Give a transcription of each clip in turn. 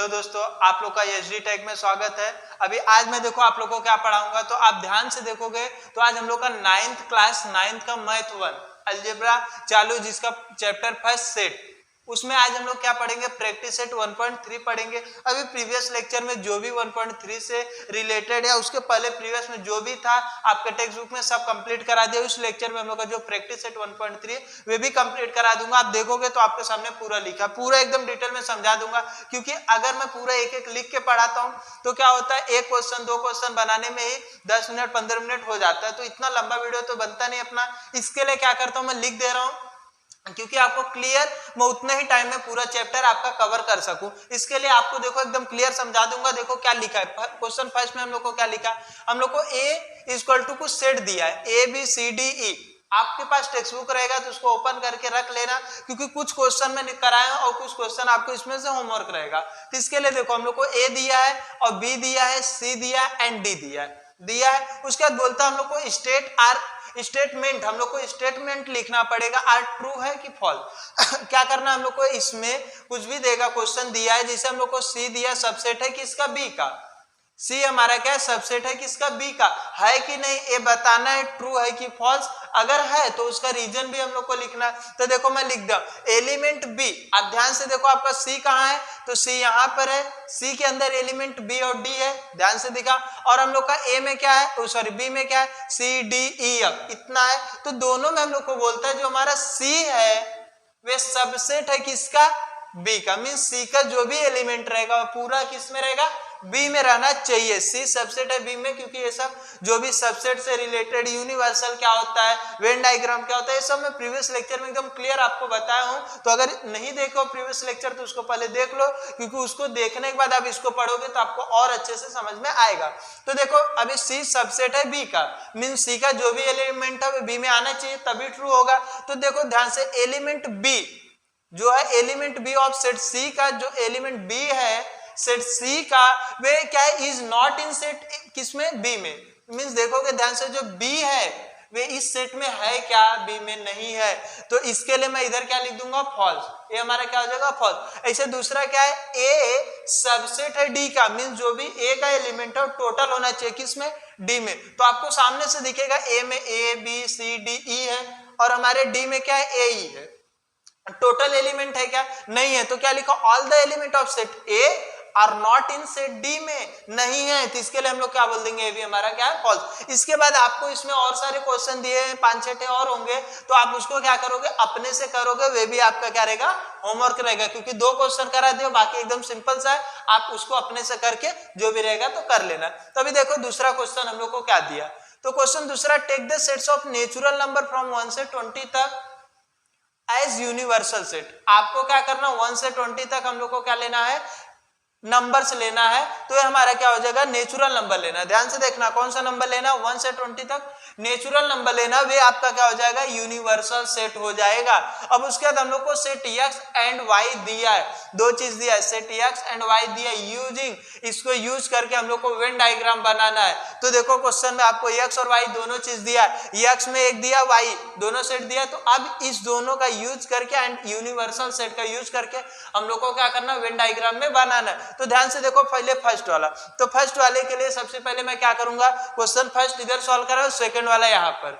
Hello दोस्तों, आप लोग का एचडी टेक में स्वागत है। अभी आज मैं देखो आप लोगों को क्या पढ़ाऊंगा, तो आप ध्यान से देखोगे तो आज हम लोग का 9th क्लास 9th का मैथ 1 अलजेब्रा चालू, जिसका चैप्टर फर्स्ट सेट, उसमें आज हम लोग क्या पढ़ेंगे, प्रैक्टिस सेट 1.3 पढ़ेंगे। अभी प्रीवियस लेक्चर में जो भी 1.3 से रिलेटेड है, उसके पहले प्रीवियस में जो भी था आपके टेक्स्ट बुक में सब कंप्लीट करा दिया। उस लेक्चर में हम लोग का जो प्रैक्टिस सेट 1.3 वे भी कंप्लीट करा दूंगा। आप देखोगे तो आपके सामने पूरा लिखा, पूरा एकदम डिटेल में समझा दूंगा, क्योंकि अगर मैं पूरा एक एक लिख के पढ़ाता हूँ तो क्या होता है, एक क्वेश्चन दो क्वेश्चन बनाने में ही 10 मिनट 15 मिनट हो जाता है, तो इतना लंबा वीडियो तो बनता नहीं अपना। इसके लिए क्या करता हूँ, मैं लिख दे रहा हूँ, क्योंकि आपको क्लियर मैं उतने ही टाइम में पूरा चैप्टर आपका कवर कर सकूं। इसके लिए आपको देखो एकदम क्लियर समझा दूंगा। देखो क्या लिखा है, क्वेश्चन फर्स्ट में हम लोग को क्या लिखा, हम लोग को ए इक्वल टू कुछ सेट दिया है, A B C D E. आपके पास टेक्स्ट बुक रहेगा तो उसको ओपन करके रख लेना, क्योंकि कुछ क्वेश्चन में कराया और कुछ क्वेश्चन आपको इसमें से होमवर्क रहेगा। तो इसके लिए देखो हम लोग को ए दिया है और बी दिया है, सी दिया है एंड डी दिया है। उसके बाद बोलता है हम लोग को स्टेटमेंट, हम लोग को स्टेटमेंट लिखना पड़ेगा, आर ट्रू है कि फॉल्स। क्या करना, हम लोग को इसमें कुछ भी देगा, क्वेश्चन दिया है, जैसे हम लोग को सी दिया, सबसेट है किसका, बी का। सी हमारा क्या है, सबसेट है किसका, बी का, है कि नहीं ये बताना है, ट्रू है कि फॉल्स। अगर है तो उसका रीजन भी हम लोग को लिखना है। तो देखो मैं लिख दूं एलिमेंट बी, आप ध्यान से देखो आपका सी कहाँ है, तो सी यहाँ पर है, सी के अंदर एलिमेंट बी और डी है, ध्यान से दिखा। और हम लोग का ए में क्या है, सॉरी बी में क्या है, सी डी ई एफ, इतना है। तो दोनों में हम लोग को बोलता है जो हमारा सी है वे सबसेट है किसका, बी का। मीन सी का जो भी एलिमेंट रहेगा वो पूरा किस में रहेगा, बी में रहना चाहिए। सी सबसेट है बी में, क्योंकि ये सब जो भी सबसेट से रिलेटेड, यूनिवर्सल क्या होता है, वेन डायग्राम क्या होता है, ये सब मैं प्रीवियस लेक्चर में एकदम क्लियर आपको बताया हूं। तो अगर नहीं देखो प्रीवियस लेक्चर तो उसको पहले देख लो, क्योंकि उसको देखने के बाद आप इसको पढ़ोगे तो आपको और अच्छे से समझ में आएगा। तो देखो अभी सी सबसेट है बी का, मीन सी का जो भी एलिमेंट है वो बी में आना चाहिए, तभी ट्रू होगा। तो देखो ध्यान से, एलिमेंट बी जो है, एलिमेंट बी ऑफ सेट सी का जो एलिमेंट बी है सेट सी का, वे क्या है, इज नॉट इन सेट किसमें, बी में। मींस देखोगे ध्यान से, जो बी है वे इस सेट में है क्या, बी में नहीं है। तो इसके लिए मैं इधर क्या लिख दूंगा, फॉल्स। ये हमारा क्या हो जाएगा, फॉल्स। ऐसे दूसरा क्या है, ए सबसेट है डी का, मींस जो भी ए का एलिमेंट है टोटल होना चाहिए किसमें, डी में। तो आपको सामने से दिखेगा ए में A B C D E है, और हमारे डी में क्या है, ए ई है। टोटल एलिमेंट है क्या, नहीं है। तो क्या लिखा, all the element of set A R not in set D में, नहीं है। तो इसके लिए हम लोग क्या बोल देंगे, ये भी हमारा क्या है, फॉल्स। इसके बाद आपको इसमें और सारे क्वेश्चन दिए हैं, 5-6 और होंगे, तो आप उसको क्या करोगे, अपने से करोगे, वे भी आपका क्या रहेगा, होमवर्क रहेगा, क्योंकि 2 क्वेश्चन करा दिए, बाकी एकदम सिंपल सा है, आप उसको अपने से करके जो भी रहेगा तो कर लेना। तो अभी देखो दूसरा क्वेश्चन हम लोग को क्या दिया, तो क्वेश्चन दूसरा, take the sets of natural number from 1 से 20 तक एज यूनिवर्सल सेट। आपको क्या करना, 1 से 20 तक हम लोग को क्या लेना है, नंबर्स लेना है। तो ये हमारा क्या हो जाएगा, नेचुरल नंबर लेना। ध्यान से देखना कौन सा नंबर लेना, 1 से 20 तक नेचुरल नंबर लेना, वे आपका क्या हो जाएगा, यूनिवर्सल सेट हो जाएगा। अब उसके बाद हम लोग को सेट एक्स एंड वाई दिया है, 2 चीज दिया है, सेट एक्स एंड वाई दिया, यूजिंग, इसको यूज करके हम लोग को वेन डायग्राम बनाना है। तो देखो क्वेश्चन में आपको एक्स और वाई दोनों चीज दिया है, एक्स में एक दिया, वाई दोनों सेट दिया। तो अब इस दोनों का यूज करके एंड यूनिवर्सल सेट का यूज करके हम लोग को क्या करना, वेन डायग्राम में बनाना है। तो ध्यान से देखो पहले फर्स्ट वाला, तो फर्स्ट वाले के लिए सबसे पहले मैं क्या करूंगा, क्वेश्चन फर्स्ट इधर सॉल्व करा, सेकंड वाला यहाँ पर।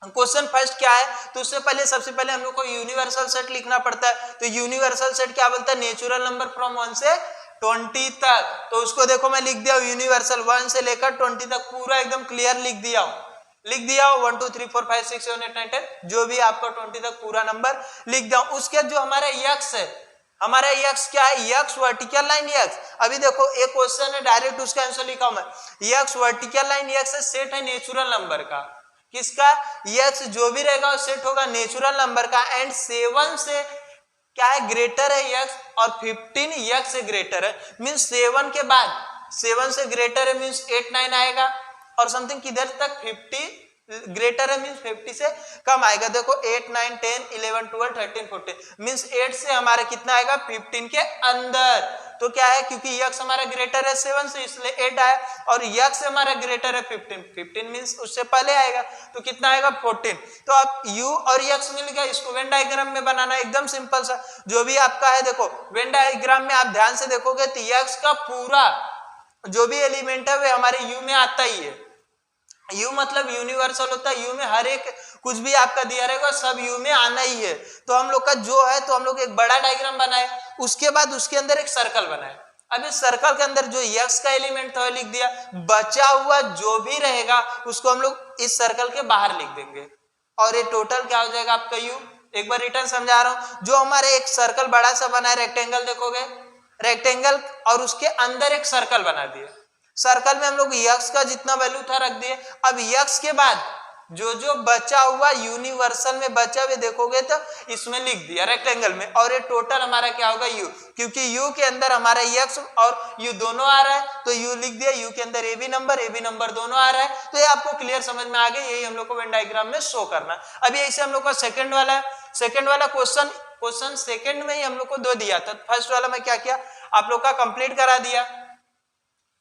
क्वेश्चन फर्स्ट क्या है, तो उससे पहले सबसे पहले हम लोग को यूनिवर्सल सेट लिखना पड़ता है। तो यूनिवर्सल सेट क्या बोलता है, नेचुरल नंबर फ्रॉम 1 से 20 तक। तो उसको देखो मैं लिख दिया, यूनिवर्सल 1 से लेकर 20 तक पूरा एकदम क्लियर लिख दिया 1 2 3 4 5 6 7 8 9 10, जो भी आपका 20 तक पूरा नंबर लिख दिया। उसके जो हमारा यक्स है, हमारा यक्स क्या है, यक्स वर्टिकल लाइन यक्स। अभी देखो एक क्वेश्चन है, डायरेक्ट उसका आंसर लिखा मैं, x vertical line x set है नेचुरल नंबर का, किसका, यक्स जो भी रहेगा वो सेट होगा नेचुरल नंबर का। एंड 7 से क्या है, ग्रेटर है यक्स, और 15 यक्स से ग्रेटर है, मींस 7 के बाद 7 से ग्रेटर है, मींस 8 9 आएगा, और समथिंग किधर तक 50 ग्रेटर है, मींस 50 से कम आएगा। देखो 8 9 10 11 12 13 14, मींस 8 से हमारे कितना आएगा, 15 के अंदर। तो क्या है, क्योंकि x हमारा ग्रेटर है 7 से इसलिए 8 आया, और x हमारा ग्रेटर है 15 मींस उससे पहले आएगा, तो कितना आएगा 14। तो अब u और x मिल गया, इसको वेन डायग्राम में बनाना एकदम सिंपल सा, जो भी आपका है देखो वेन डायग्राम में आप ध्यान से देखोगे तो x का पूरा जो भी एलिमेंट है वे हमारे u में आता ही है। u मतलब यूनिवर्सल होता है, u में हर एक कुछ भी आपका दिया रहेगा सब u में आना ही है। तो हम लोग का जो है, तो हम लोग एक बड़ा डायग्राम बनाए, उसके बाद उसके अंदर एक सर्कल बनाए। अब इस सर्कल के अंदर जो x का एलिमेंट था लिख दिया, बचा हुआ जो भी रहेगा उसको हम लोग इस सर्कल के बाहर लिख देंगे, और ये टोटल क्या हो जाएगा आपका u। एक बार रिटर्न समझा रहा हूं, जो हमारे एक सर्कल बड़ा सा बना है रेक्टेंगल, देखोगे रेक्टेंगल और उसके अंदर एक सर्कल बना दिए, सर्कल में हम लोग x का जितना वैल्यू था रख दिए। अब x के बाद जो जो बचा हुआ यूनिवर्सल में बचा हुए देखोगे तो इसमें लिख दिया रेक्टेंगल में, और ये टोटल हमारा क्या होगा u, क्योंकि u के अंदर हमारा x और u दोनों आ रहा है, तो u लिख दिया, u के अंदर a b नंबर दोनों आ रहा है। तो ये आपको क्लियर समझ में आ गया, यही हम लोग को वेन डायग्राम में शो करना। अभी ऐसे हम लोग का सेकंड वाला क्वेश्चन सेकंड में ही हम लोग को दो दिया था, फर्स्ट वाला में क्या किया आप लोग का कंप्लीट करा दिया।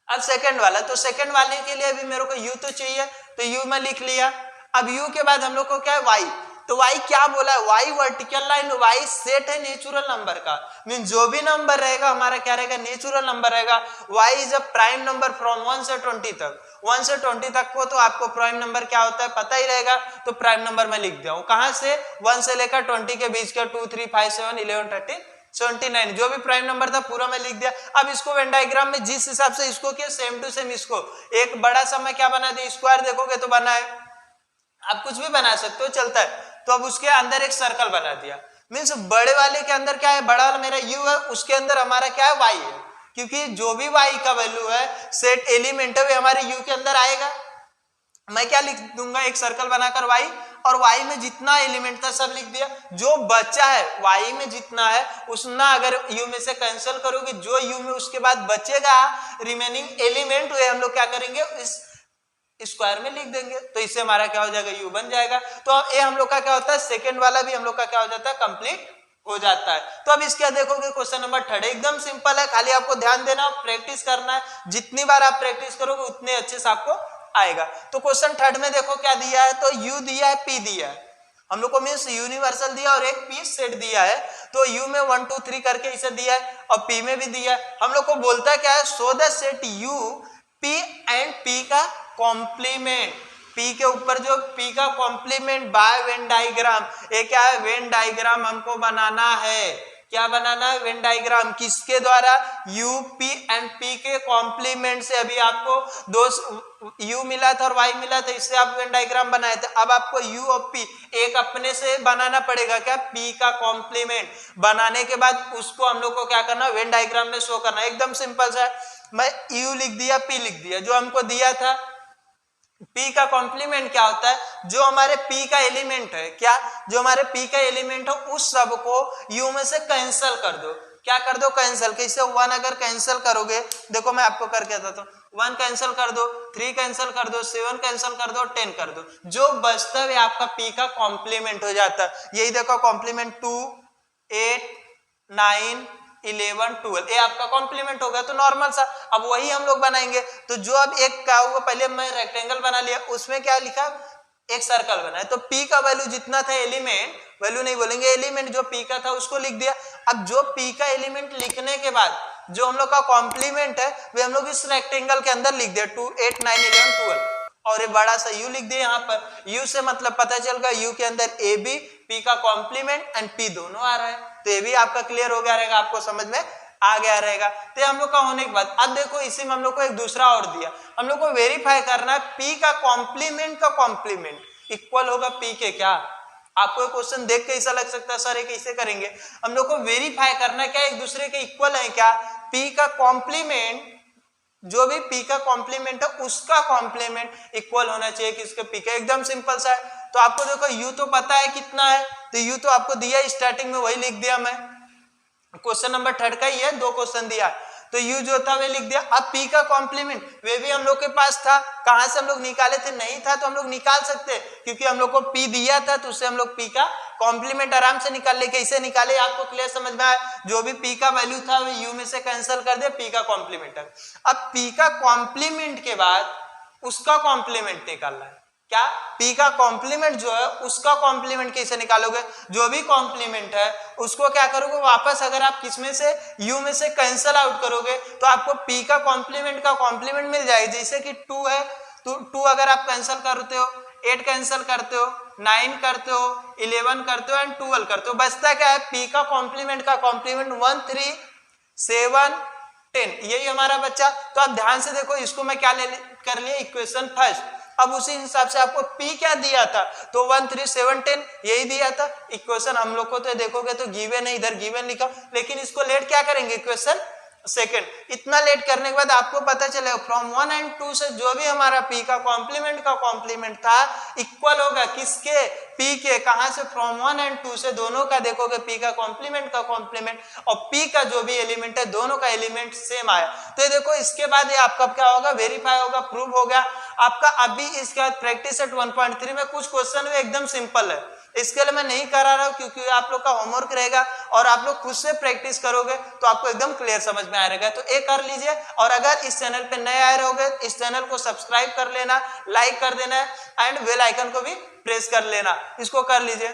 अब सेकंड वाला, तो सेकंड वाले के लिए अभी मेरे को u तो चाहिए, तो u में लिख लिया। अब u के बाद हम लोग को क्या है y, तो y क्या बोला है, y vertical line, y set है नेचुरल नंबर का, मीन जो भी नंबर रहेगा हमारा क्या रहेगा नेचुरल नंबर रहेगा। y is a prime number from 1 से 20 तक, 1 से 20 तक को तो आपको प्राइम नंबर क्या होता है पता ही रहेगा, तो प्राइम नंबर में लिख दिया हूं, कहां से 1 से लेकर 20 के बीच का 2 3 5 7 11 13 79 जो भी प्राइम नंबर था पूरा मैं लिख दिया। अब इसको वेन डायग्राम में जिस हिसाब से इसको किया सेम टू सेम इसको एक बड़ा सा मैं क्या बना दिया, स्क्वायर देखोगे तो बना है, आप कुछ भी बना सकते हो चलता है। तो अब उसके अंदर एक सर्कल बना दिया, मीन्स बड़े वाले के अंदर क्या है, बड़ा वाला मेरा u है, उसके अंदर हमारा क्या है y है, क्योंकि जो भी y का वैल्यू है सेट एलिमेंट है वे हमारे u के अंदर आएगा। मैं क्या लिख दूंगा, एक सर्कल बनाकर y, और y में जितना एलिमेंट था सब लिख दिया, जो बचा है y में जितना है उसना अगर u में से कैंसिल करोगे, जो u में उसके बाद बचेगा रिमेनिंग एलिमेंट वे हम लोग क्या करेंगे इस स्क्वायर में लिख देंगे, तो इससे हमारा क्या हो जाएगा u बन जाएगा। तो ये हम लोग का क्या होता है, सेकंड वाला भी हम लोग का क्या हो जाता है कंप्लीट हो जाता है। तो अब इसके देखोगे क्वेश्चन नंबर 3 एकदम सिंपल है, खाली आपको ध्यान देना प्रैक्टिस करना है, जितनी बार आप प्रैक्टिस करोगे उतने अच्छे से आपको आएगा। तो क्वेश्चन 3 में देखो क्या दिया है, तो u दिया है, p दिया है, हम लोग को मीन्स यूनिवर्सल दिया और एक p सेट दिया है, तो u में 1 2 3 करके इसे दिया है और p में भी दिया है। हम लोग को बोलता है क्या है, so the set u p and p का कॉम्प्लीमेंट, p के ऊपर जो p का कॉम्प्लीमेंट बाय वेन डायग्राम, ये क्या है वेन डायग्राम हमको बनाना है, क्या बनाना है वेन डायग्राम, किसके द्वारा u p एंड p के कॉम्प्लीमेंट से। अभी आपको दो u मिला था और y मिला था, इससे आप वेन डायग्राम बनाए थे, अब आपको u और p एक अपने से बनाना पड़ेगा, क्या p का कॉम्प्लीमेंट बनाने के बाद उसको हम लोग को क्या करना वेन डायग्राम में शो करना, एकदम सिंपल सा। मैं u लिख दिया p लिख दिया, जो हमको दिया था p का कॉम्प्लीमेंट क्या होता है, जो हमारे p का एलिमेंट है, क्या जो हमारे p का एलिमेंट है उस सब को u में से कैंसिल कर दो, क्या कर दो कैंसिल, कैसे 1 अगर कैंसिल करोगे, देखो मैं आपको करके बताता हूँ, 1 कैंसिल कर दो, 3 कैंसिल कर दो, 7 कैंसिल कर दो, 10 कर दो, जो बचता है आपका p का कॉम्प्लीमेंट हो जाता है। यही देखो कॉम्प्लीमेंट 2 8 9 11 12 ये आपका कॉम्प्लीमेंट होगा, तो नॉर्मल सा। अब वही हम लोग बनाएंगे, तो जो अब एक क्या हुआ, पहले मैं रेक्टेंगल बना लिया, उसमें क्या लिखा एक सर्कल बनाया, तो p का वैल्यू जितना था एलिमेंट, वैल्यू नहीं बोलेंगे एलिमेंट, जो p का था उसको लिख दिया। अब जो p का एलिमेंट लिखने के बाद जो हम लोग का कॉम्प्लीमेंट है वे हम लोग इस रेक्टेंगल के अंदर लिख दिया 2 8 9 11 12, और ये बड़ा सा u लिख दिया यहाँ पर। u से मतलब पता चल गया u के अंदर a b p का कॉम्प्लीमेंट एंड p दोनों आ रहा है, तो ये भी आपका क्लियर हो गया रहेगा, आपको समझ में आ गया रहेगा। तो हम लोग का होने के बाद अब देखो इसी में हम लोग को एक दूसरा और दिया, हम लोग को वेरीफाई करना है p का कॉम्प्लीमेंट इक्वल होगा p के, क्या आपको क्वेश्चन देख के ऐसा लग सकता है सर ये कैसे करेंगे, हम लोग को वेरीफाई करना है क्या एक दूसरे के इक्वल है क्या, p का कॉम्प्लीमेंट जो भी p का कॉम्प्लीमेंट है उसका कॉम्प्लीमेंट इक्वल होना चाहिए किसके p का, एकदम सिंपल सा है। तो आपको देखो u तो पता है कितना है, तो u तो आपको दिया स्टार्टिंग में वही लिख दिया, मैं क्वेश्चन नंबर 3 का ही है, 2 क्वेश्चन दिया, तो u जो था वे लिख दिया। अब p का कॉम्प्लीमेंट वे भी हम लोग के पास था, कहां से हम लोग निकाले थे, नहीं था तो हम लोग निकाल सकते क्योंकि हम लोग को p दिया था, तो उससे हम लोग p का कॉम्प्लीमेंट आराम से निकाल ले। कैसे निकाले आपको क्लियर समझ में आया? जो भी p का वैल्यू था वो u में से कैंसिल कर दे, p का कॉम्प्लीमेंट है। अब p का कॉम्प्लीमेंट के बाद उसका कॉम्प्लीमेंट निकालना है। क्या? p का कॉम्प्लीमेंट जो है उसका कॉम्प्लीमेंट कैसे निकालोगे? जो भी कॉम्प्लीमेंट है उसको क्या करोगे वापस, अगर आप किसमें से u में से कैंसिल आउट करोगे तो आपको p का कॉम्प्लीमेंट मिल जाएगा। जैसे कि 2 है तो 2 अगर आप कैंसिल करते हो, 8 कैंसिल करते हो, 9 करते हो, 11 करते हो एंड 12 करते हो, बचता क्या है? p का कॉम्प्लीमेंट 1 3 7 10, यही हमारा बच्चा। तो आप ध्यान से देखो, इसको मैं क्या कर लिया इक्वेशन फर्स्ट। अब उसी हिसाब से आपको p क्या दिया था? तो 1 3 7 10 यही दिया था इक्वेशन। हम लोग को तो देखोगे तो गिवन है, इधर गिवन लिखा, लेकिन इसको लेट क्या करेंगे इक्वेशन सेकंड। इतना लेट करने के बाद आपको पता चलेगा फ्रॉम 1 एंड 2 से जो भी हमारा p का कॉम्प्लीमेंट था इक्वल होगा किसके? p के। कहां से? फ्रॉम 1 एंड 2 से दोनों का देखोगे p का कॉम्प्लीमेंट और p का जो भी एलिमेंट है दोनों का एलिमेंट सेम आया। तो ये देखो इसके बाद ये आपका क्या होगा? वेरीफाई होगा, प्रूव हो गया आपका। अभी इसके बाद प्रैक्टिस सेट 1.3 में कुछ क्वेश्चन एकदम सिंपल है, इसके लिए मैं नहीं करा रहा हूं क्योंकि आप लोग का होमवर्क रहेगा और आप लोग खुद से प्रैक्टिस करोगे तो आपको एकदम क्लियर समझ में आएगा। तो ये कर लीजिए, और अगर इस चैनल पे नए आए रहोगे इस चैनल को सब्सक्राइब कर लेना, लाइक कर देना एंड बेल आइकन को भी प्रेस कर लेना। इसको कर लीजिए।